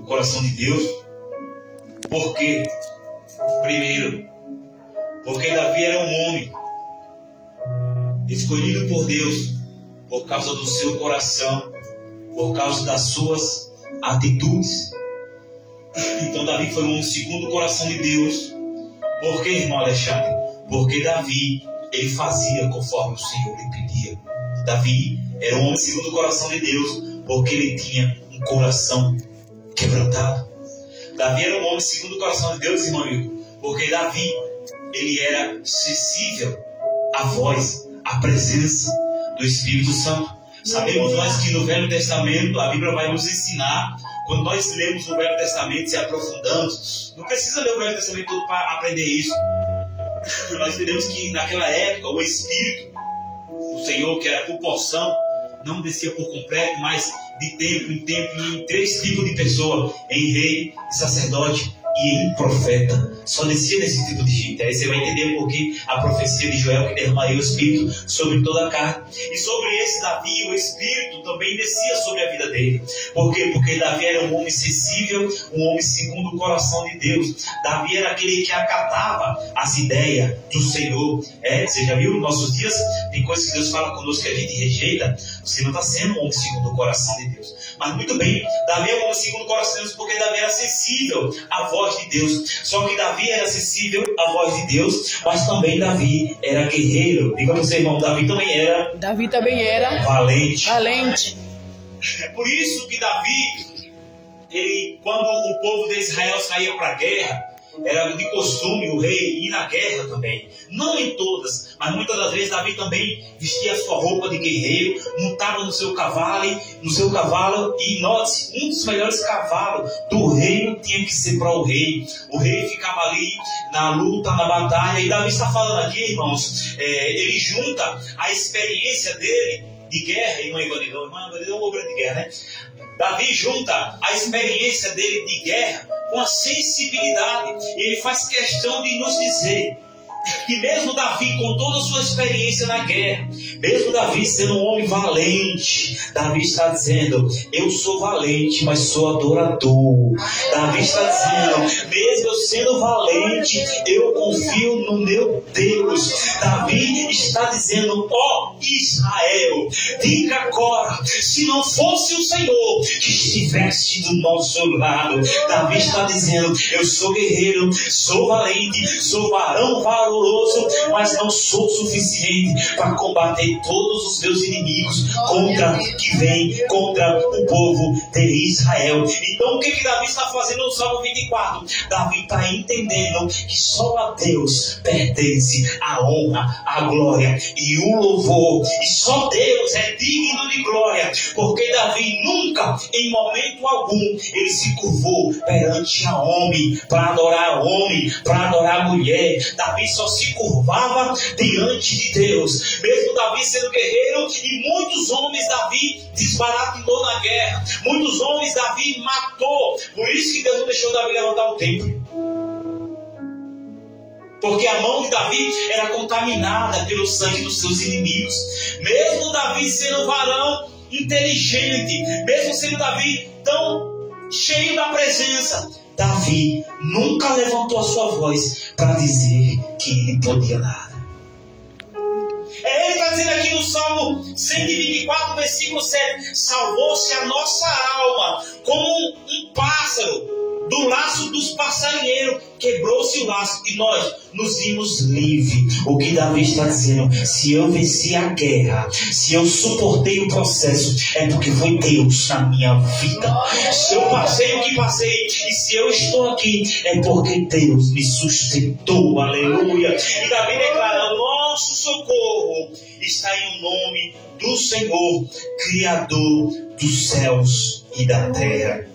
o coração de Deus. Por quê? Primeiro, porque Davi era um homem escolhido por Deus por causa do seu coração, por causa das suas atitudes. Então Davi foi um homem segundo o coração de Deus. Por quê, irmão Alexandre? Porque Davi, ele fazia conforme o Senhor lhe pedia. Davi era um homem segundo o coração de Deus, porque ele tinha um coração quebrantado. Davi era um homem segundo o coração de Deus, irmão amigo, porque Davi, ele era sensível à voz, à presença do Espírito Santo. Sabemos nós que no Velho Testamento, a Bíblia vai nos ensinar, quando nós lemos o Velho Testamento e aprofundamos, não precisa ler o Velho Testamento todo para aprender isso. Nós entendemos que naquela época o Espírito do Senhor, que era por porção, não descia por completo, mas de tempo em tempo, em 3 tipos de pessoas, em rei, sacerdote e em profeta. Só descia nesse tipo de gente. Aí você vai entender por que a profecia de Joel, que derramaria o Espírito sobre toda a carne. E sobre esse Davi, o Espírito também descia sobre a vida dele. Por quê? Porque Davi era um homem sensível, um homem segundo o coração de Deus. Davi era aquele que acatava as ideias do Senhor. Você já viu, nos nossos dias, tem coisas que Deus fala conosco que a gente rejeita. Você não está sendo um homem segundo o coração de Deus. Mas muito bem, Davi é um homem segundo o coração de Deus, porque Davi era sensível à voz de Deus. Só que Davi era sensível à voz de Deus, mas também Davi era guerreiro. Diga para você, irmão, Davi também era valente. É por isso que Davi, quando o povo de Israel saía para a guerra, era de costume o rei ir na guerra também. Não em todas, mas muitas das vezes Davi também vestia a sua roupa de guerreiro, montava no seu cavalo, e note, um dos melhores cavalos do reino tinha que ser para o rei. O rei ficava ali na luta, na batalha, e Davi está falando aqui, irmãos, ele junta a experiência dele de guerra, irmã Ivanilão é um obra de guerra, né? Davi junta a experiência dele de guerra com a sensibilidade. Ele faz questão de nos dizer que mesmo Davi, com toda a sua experiência na guerra, mesmo Davi sendo um homem valente, Davi está dizendo: eu sou valente, mas sou adorador. Davi está dizendo: mesmo eu sendo valente, eu confio no meu Deus. Davi está dizendo: ó Israel, diga agora, se não fosse o Senhor que estivesse do nosso lado. Davi está dizendo: eu sou guerreiro, sou valente, sou varão valoroso, mas não sou suficiente para combater todos os meus inimigos que vêm contra o povo de Israel. Então o que Davi está fazendo no Salmo 24? Davi está entendendo que só a Deus pertence a honra, a glória e o louvor, e só Deus é digno de glória, porque Davi nunca, em momento algum, ele se curvou perante a homem, para adorar homem, para adorar mulher. Davi só se curvava diante de Deus. Mesmo Davi sendo guerreiro, e muitos homens Davi desbaratinou na guerra, muitos homens Davi matou. Por isso que Deus não deixou Davi levantar o templo, porque a mão de Davi era contaminada pelo sangue dos seus inimigos. Mesmo Davi sendo varão inteligente, mesmo sendo Davi tão cheio da presença, Davi nunca levantou a sua voz para dizer que ele podia nada. Ele está dizendo aqui no Salmo 124, versículo 7: salvou-se a nossa alma como um pássaro do laço dos passarinheiros, quebrou-se o laço e nós nos vimos livres. O que Davi está dizendo: se eu venci a guerra, se eu suportei o processo, é porque foi Deus na minha vida. Se eu passei o que passei, e se eu estou aqui, é porque Deus me sustentou. Aleluia. E Davi declara: nosso socorro está em nome do Senhor, Criador dos céus e da terra.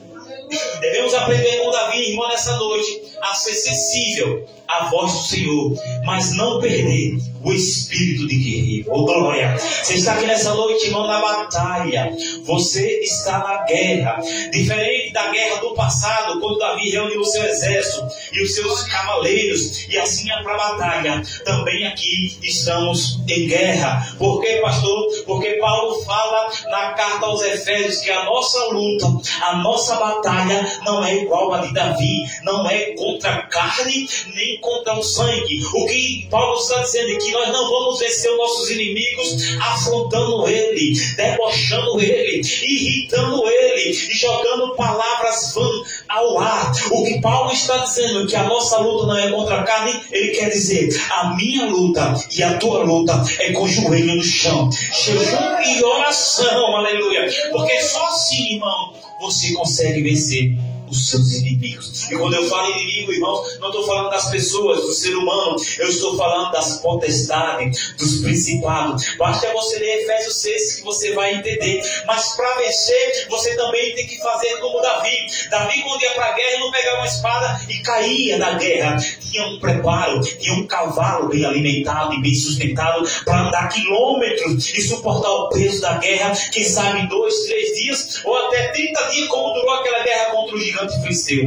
Devemos aprender com Davi, irmão, nessa noite, a ser sensível à voz do Senhor, mas não perder o espírito de guerreiro. Oh, glória! Você está aqui nessa noite, irmão, na batalha. Você está na guerra. Diferente da guerra do passado, quando Davi reuniu o seu exército e os seus cavaleiros, e assim ia para a batalha. Também aqui estamos em guerra. Por quê, pastor? Porque Paulo fala na carta aos Efésios que a nossa luta, a nossa batalha não é igual a de Davi, não é contra a carne nem contra o sangue. O que Paulo está dizendo é que nós não vamos vencer os nossos inimigos afrontando ele, debochando ele, irritando ele e jogando palavras vãs ao ar. O que Paulo está dizendo é que a nossa luta não é contra a carne. Ele quer dizer, a minha luta e a tua luta é com o joelho no chão, jejum e oração, aleluia, porque só assim, irmão, você consegue vencer os seus inimigos. E quando eu falo inimigo, irmão, não estou falando das pessoas, do ser humano, eu estou falando das potestades, dos principados. Basta você ler Efésios 6 que você vai entender. Mas para vencer, você também tem que fazer como Davi. Davi, quando ia para a guerra, não pegava uma espada e caía na guerra. Tinha um preparo, tinha um cavalo bem alimentado e bem sustentado para andar quilômetros e suportar o peso da guerra, quem sabe 2, 3 dias ou até 30 dias, como durou aquela guerra contra o gigante filisteu.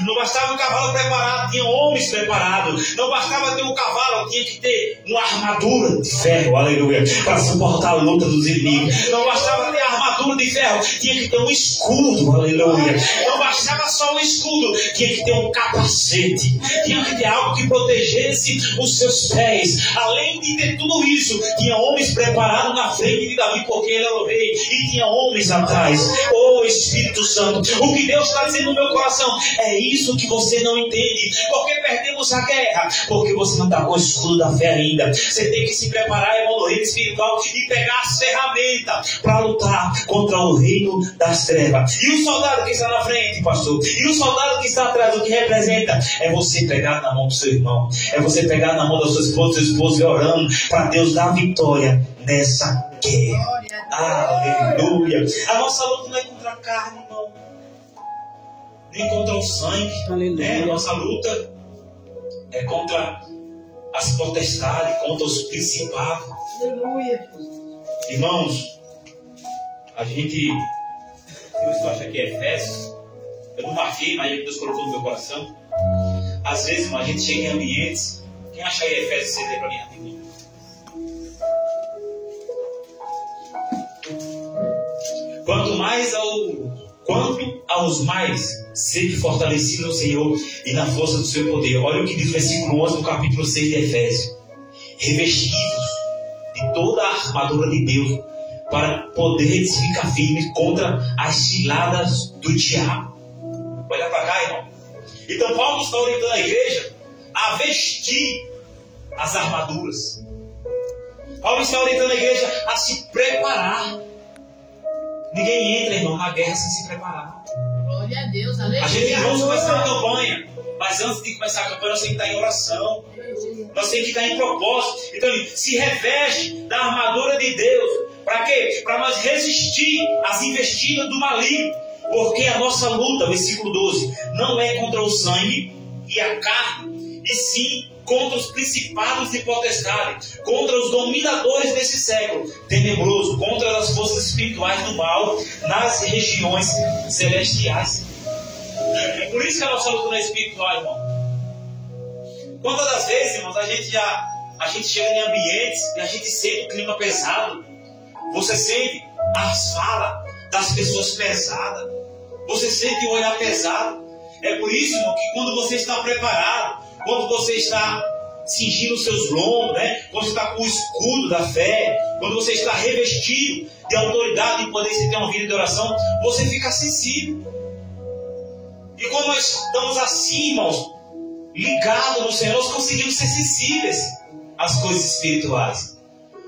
Não bastava um cavalo preparado, tinha homens preparados. Não bastava ter um cavalo, tinha que ter uma armadura de ferro, aleluia, para suportar a luta dos inimigos. Não bastava ter a armadura de ferro, tinha que ter um escudo, aleluia. Não bastava só um escudo, tinha que ter um capacete, tinha que ter algo que protegesse os seus pés. Além de ter tudo isso, tinha homens preparados na frente de Davi, porque ele era o rei, e tinha homens atrás. Oh Espírito Santo, o que Deus está dizendo no meu coração é isso que você não entende. Porque perdemos a guerra? Porque você não está com o escudo da fé ainda. Você tem que se preparar, irmão, no reino espiritual e pegar as ferramentas para lutar contra o reino das trevas. E o soldado que está na frente, pastor, e o soldado que está atrás, o que representa? É você pegar na mão do seu irmão, é você pegar na mão da sua esposa, seu esposo, e orando para Deus dar vitória nessa guerra. Aleluia. A nossa luta não é contra a carne, irmão, nem contra o sangue, né? A nossa luta é contra as potestades, contra os principados. Aleluia. Irmãos, a gente, eu acho que é Efésios, eu não marquei, mas Deus colocou no meu coração. Às vezes, a gente chega em ambientes. Quem acha aí Efésios 6 aí para mim rapidinho? Quanto aos mais, sede fortalecidos no Senhor e na força do seu poder. Olha o que diz o versículo 11 do capítulo 6 de Efésios. Revestidos de toda a armadura de Deus, para poderes ficar firmes contra as ciladas do diabo. Olha para cá, irmão. Então Paulo está orientando a igreja a vestir as armaduras. Paulo está orientando a igreja a se preparar. Ninguém entra, irmão, na guerra sem se preparar. Glória a Deus, aleluia. A gente vamos começar a campanha, mas antes de começar a campanha, nós temos que estar em oração. Nós temos que estar em propósito. Então, se reveste da armadura de Deus. Para quê? Para nós resistir às investidas do maligno. Porque a nossa luta, versículo 12, não é contra o sangue e a carne, e sim contra os principados e potestades, contra os dominadores desse século tenebroso, contra as forças espirituais do mal nas regiões celestiais. É por isso que a nossa luta não é espiritual, irmão. Quantas das vezes, irmãos, a gente chega em ambientes e a gente sente o clima pesado. Você sente as falas das pessoas pesadas. Você sente o olhar pesado. É por isso, irmão, que quando você está preparado, quando você está cingindo os seus lombos, né? Quando você está com o escudo da fé, quando você está revestido de autoridade e poder, você ter uma vida de oração, você fica sensível. E quando nós estamos assim, irmãos, ligados no Senhor, nós conseguimos ser sensíveis às coisas espirituais.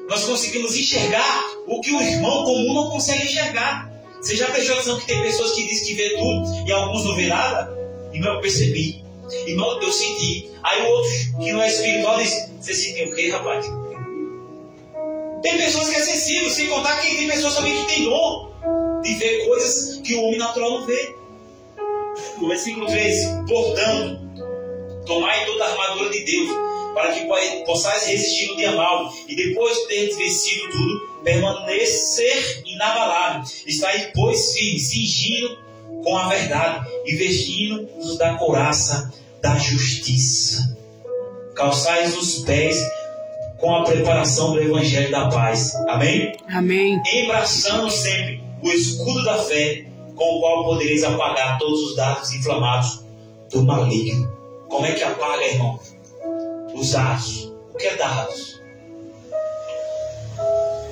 Nós conseguimos enxergar o que o irmão comum não consegue enxergar. Você já prestou atenção que tem pessoas que dizem que vê tudo e alguns não vê nada? Irmão, eu percebi. Irmão, eu senti. Aí o outro que não é espiritual diz: você sentiu o quê, rapaz? Tem pessoas que é sensível, sem contar que tem pessoas também que tem dom de ver coisas que o homem natural não vê. No versículo 3: portanto, tomai toda a armadura de Deus, para que possais resistir no dia mau, e depois de ter vencido tudo, permanecer inabalável. Estai, pois, firme, cingindo com a verdade e vestindo-nos da couraça da justiça. Calçais os pés com a preparação do evangelho da paz. Amém? Amém. Embraçando sempre o escudo da fé, com o qual podereis apagar todos os dardos inflamados do maligno. Como é que apaga, irmão? Os dardos. O que é dardos?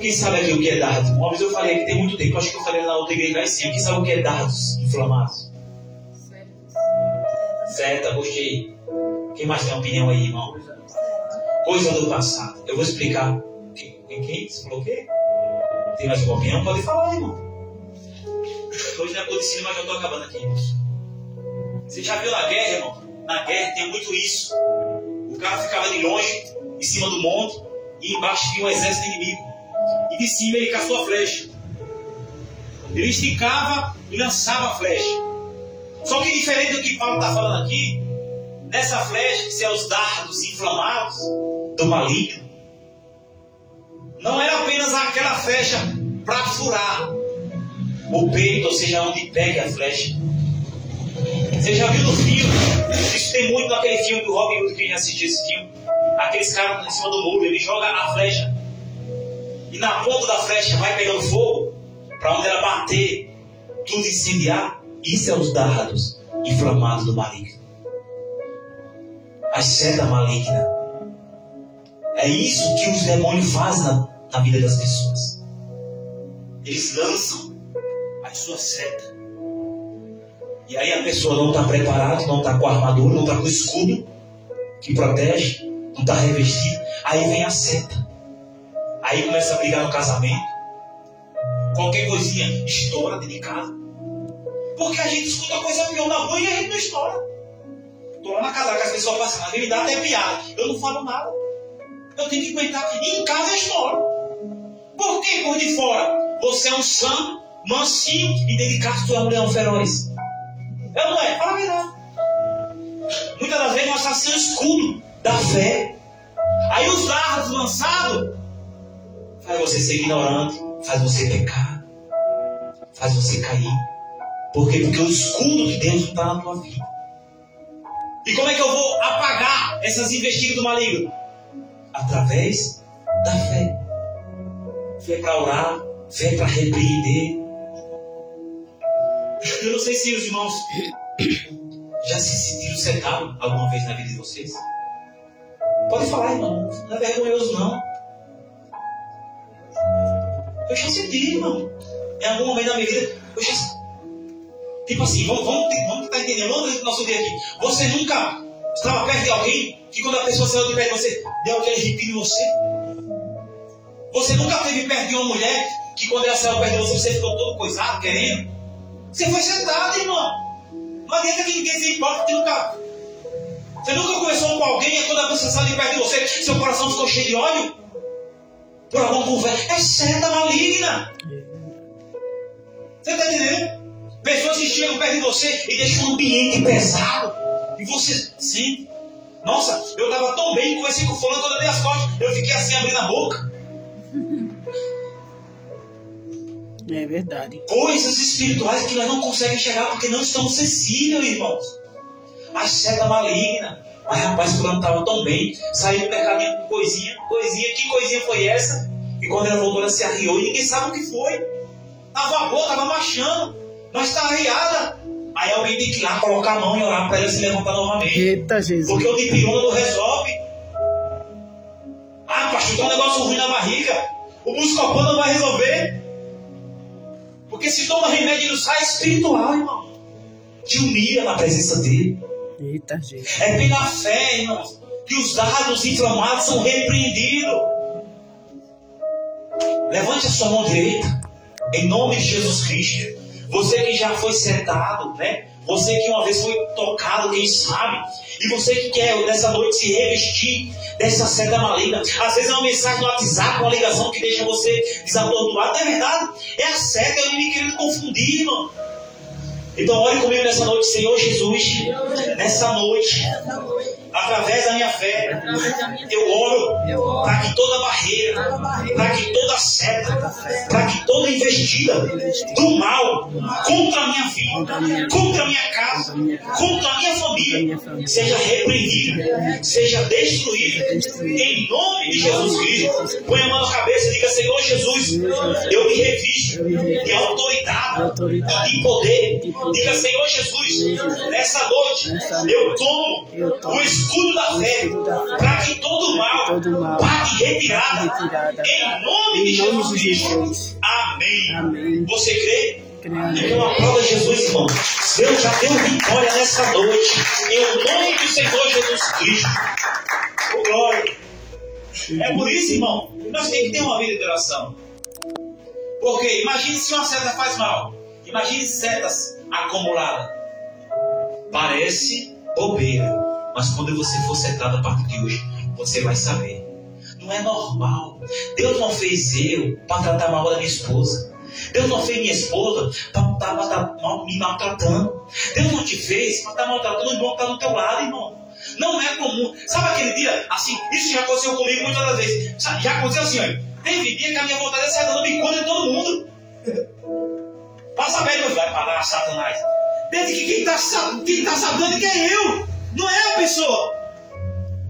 Quem sabe aqui o que é dardos? Uma vez eu falei aqui tem muito tempo, acho que eu falei na outra igreja lá em cima. Quem sabe o que é dardos inflamados? Seta, gostei. Quem mais tem uma opinião aí, irmão? Coisa do passado. Eu vou explicar. Quem? Você falou o quê? Tem mais uma opinião? Pode falar, irmão. Hoje não é coisa de cima, mas eu estou acabando aqui. Você já viu na guerra, irmão? Na guerra tem muito isso. O cara ficava de longe, em cima do monte, e embaixo tinha um exército inimigo. E de cima ele caçou a flecha. Ele esticava e lançava a flecha. Só que diferente do que Paulo está falando aqui, nessa flecha, que são os dardos inflamados do maligno, não era apenas aquela flecha para furar o peito, ou seja, onde pega a flecha. Você já viu no filme? Isso tem muito naquele filme do Robin Hood, quem já assistiu esse filme. Aqueles caras em cima do muro, ele joga a flecha. E na ponta da flecha vai pegando fogo, para onde ela bater, tudo incendiar. Isso é os dardos inflamados do maligno. A seta maligna. É isso que os demônios fazem na vida das pessoas. Eles lançam as suas setas. E aí a pessoa não está preparada, não está com a armadura, não está com o escudo que protege, não está revestido. Aí vem a seta. Aí começa a brigar no casamento. Qualquer coisinha estoura dentro de casa. Porque a gente escuta coisa pior na rua e a gente não estoura. Estou lá na casa, que as pessoas passam, mas me dá até piada. Eu não falo nada. Eu tenho que aguentar. E em casa eu estouro. Por que por de fora? Você é um santo, mansinho, e dentro de casa tu é um leão feroz. Eu não é? Fala a verdade. Muitas das vezes nós estamos sem o escudo da fé. Aí os dardos lançados faz você ser ignorante, faz você pecar, faz você cair. Por quê? Porque o escudo de Deus não está na tua vida. E como é que eu vou apagar essas investidas do maligno? Através da fé. Fé para orar, fé para repreender. Eu não sei se os irmãos já se sentiram sentados alguma vez na vida de vocês. Pode falar, irmão. Não é vergonhoso, não. Eu já senti, irmão. Em algum momento da minha vida, eu já... Tipo assim, vamos tentar entender. Vamos ver o nosso dia aqui. Você nunca estava perto de alguém que quando a pessoa saiu de perto de você, deu aquele arrepio em você? Você nunca esteve perto de uma mulher que quando ela saiu perto de você, você ficou todo coisado, querendo? Você foi sentado, irmão. Não adianta que ninguém se importa, porque você nunca conversou com alguém e quando você saiu de perto de você, seu coração ficou cheio de ódio? Por alguma conversa. É seta maligna. Você está entendendo? Pessoas que chegam perto de você e deixam um ambiente pesado. E você sente. Nossa, eu estava tão bem, conversei com o fulano, quando eu dei as costas, eu fiquei assim abrindo a boca. É verdade. Coisas espirituais que nós não conseguimos chegar porque não estamos sensíveis, irmãos. A seta maligna. Mas rapaz, o fulano estava tão bem, saiu do pecadinho com coisinha. Que coisinha foi essa? E quando ela voltou, ela se arriou e ninguém sabe o que foi. Estava boa, estava marchando, mas está arriada. Aí alguém tem que ir lá, colocar a mão e orar para ela se levantar novamente. Eita, Jesus. Porque o dipirona não resolve. Ah, pastor, tem um negócio ruim na barriga. O Buscopan não vai resolver. Porque se toma remédio não sai espiritual, irmão. Te humilha na presença dele. Eita, Jesus. É pela fé, irmãos, que os dardos inflamados são repreendidos. Levante a sua mão direita, em nome de Jesus Cristo. Você que já foi sentado, né? Você que uma vez foi tocado, quem sabe? E você que quer nessa noite se revestir dessa seta maligna. Às vezes é uma mensagem no WhatsApp, uma ligação que deixa você desatordoado. Não é verdade? É a seta, eu me querendo confundir, irmão. Então ore comigo nessa noite, Senhor Jesus. Nessa noite, através da minha fé, eu oro para que toda barreira, para que toda seta, para que toda investida do mal contra a minha vida, contra a minha casa, contra a minha família, seja repreendida, seja destruída, em nome de Jesus Cristo. Põe a mão na cabeça e diga: Senhor Jesus, eu me revisto de autoridade e de poder. Diga: Senhor Jesus, nessa noite eu tomo o escudo da fé para que todo mal pague retirada, em nome de Jesus Cristo. Amém. Você crê? Então aplauda Jesus, irmão. Deus já deu vitória nessa noite, em nome do Senhor Jesus Cristo. Oh, glória. É por isso, irmão, que nós temos que ter uma vida de oração. Porque imagine se uma seta faz mal. Imagine setas acumuladas. Parece bobeira, mas quando você for setado a partir de hoje, você vai saber. Não é normal. Deus não fez eu para tratar mal da minha esposa. Deus não fez minha esposa para estar me maltratando. Deus não te fez para estar maltratando o irmão que está do teu lado, irmão. Não é comum. Sabe aquele dia, assim, isso já aconteceu comigo muitas das vezes. Já aconteceu assim, olha. Teve dia que a minha vontade é sair dando bicuda em todo mundo. Passa bem, meu filho, vai parar, Satanás. Desde que quem está sabendo que é eu, não é a pessoa.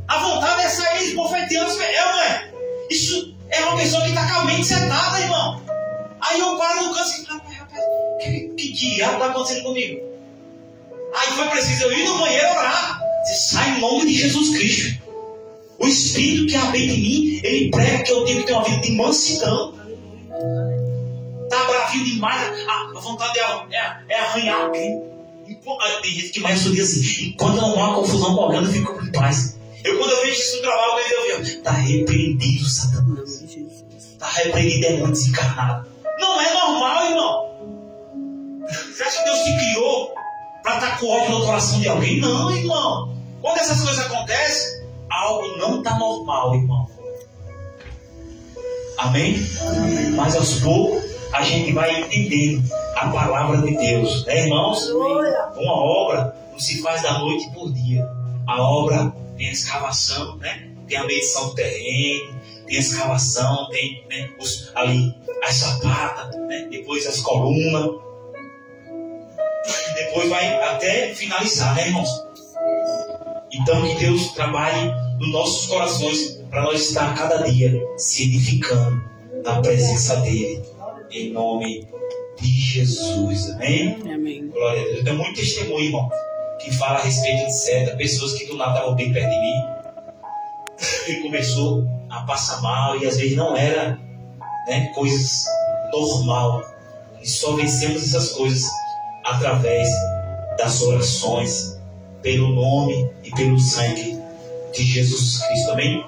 A vontade é sair esbofeteando, não é? Isso é uma pessoa que está com a mente setada, irmão. Aí eu paro no canto e falo: rapaz, que diabo está acontecendo comigo? Aí foi preciso eu ir no banheiro orar. Você sai em nome de Jesus Cristo. O Espírito que habita em mim, ele prega que eu tenho que ter uma vida de mansidão. Está bravinho demais, a vontade é arranhar alguém. Tem gente que mais diz assim: enquanto não há confusão com alguém, eu fico em paz. Quando eu vejo isso no trabalho, eu vejo: está repreendido, Satanás. Está repreendido, demônio desencarnado. Não é normal, irmão. Você acha que Deus te criou para estar com ódio no coração de alguém? Não, irmão. Quando essas coisas acontecem, algo não está normal, irmão. Amém? Mas aos poucos a gente vai entendendo a palavra de Deus, né, irmãos? Uma obra não se faz da noite por dia. A obra tem a escavação, né? Tem a medição do terreno, tem a escavação, tem, né, ali as sapatas, né? Depois as colunas, depois vai até finalizar, né, irmãos? Então que Deus trabalhe nos nossos corações para nós estar cada dia se edificando na presença dele, em nome de Jesus. Amém? Amém. Glória a Deus. Eu tenho muito testemunho, irmão, que fala a respeito de seta, pessoas que do nada estavam bem perto de mim e começou a passar mal, e às vezes não era, né, coisas normal. E só vencemos essas coisas através das orações, pelo nome e pelo sangue de Jesus Cristo. Amém?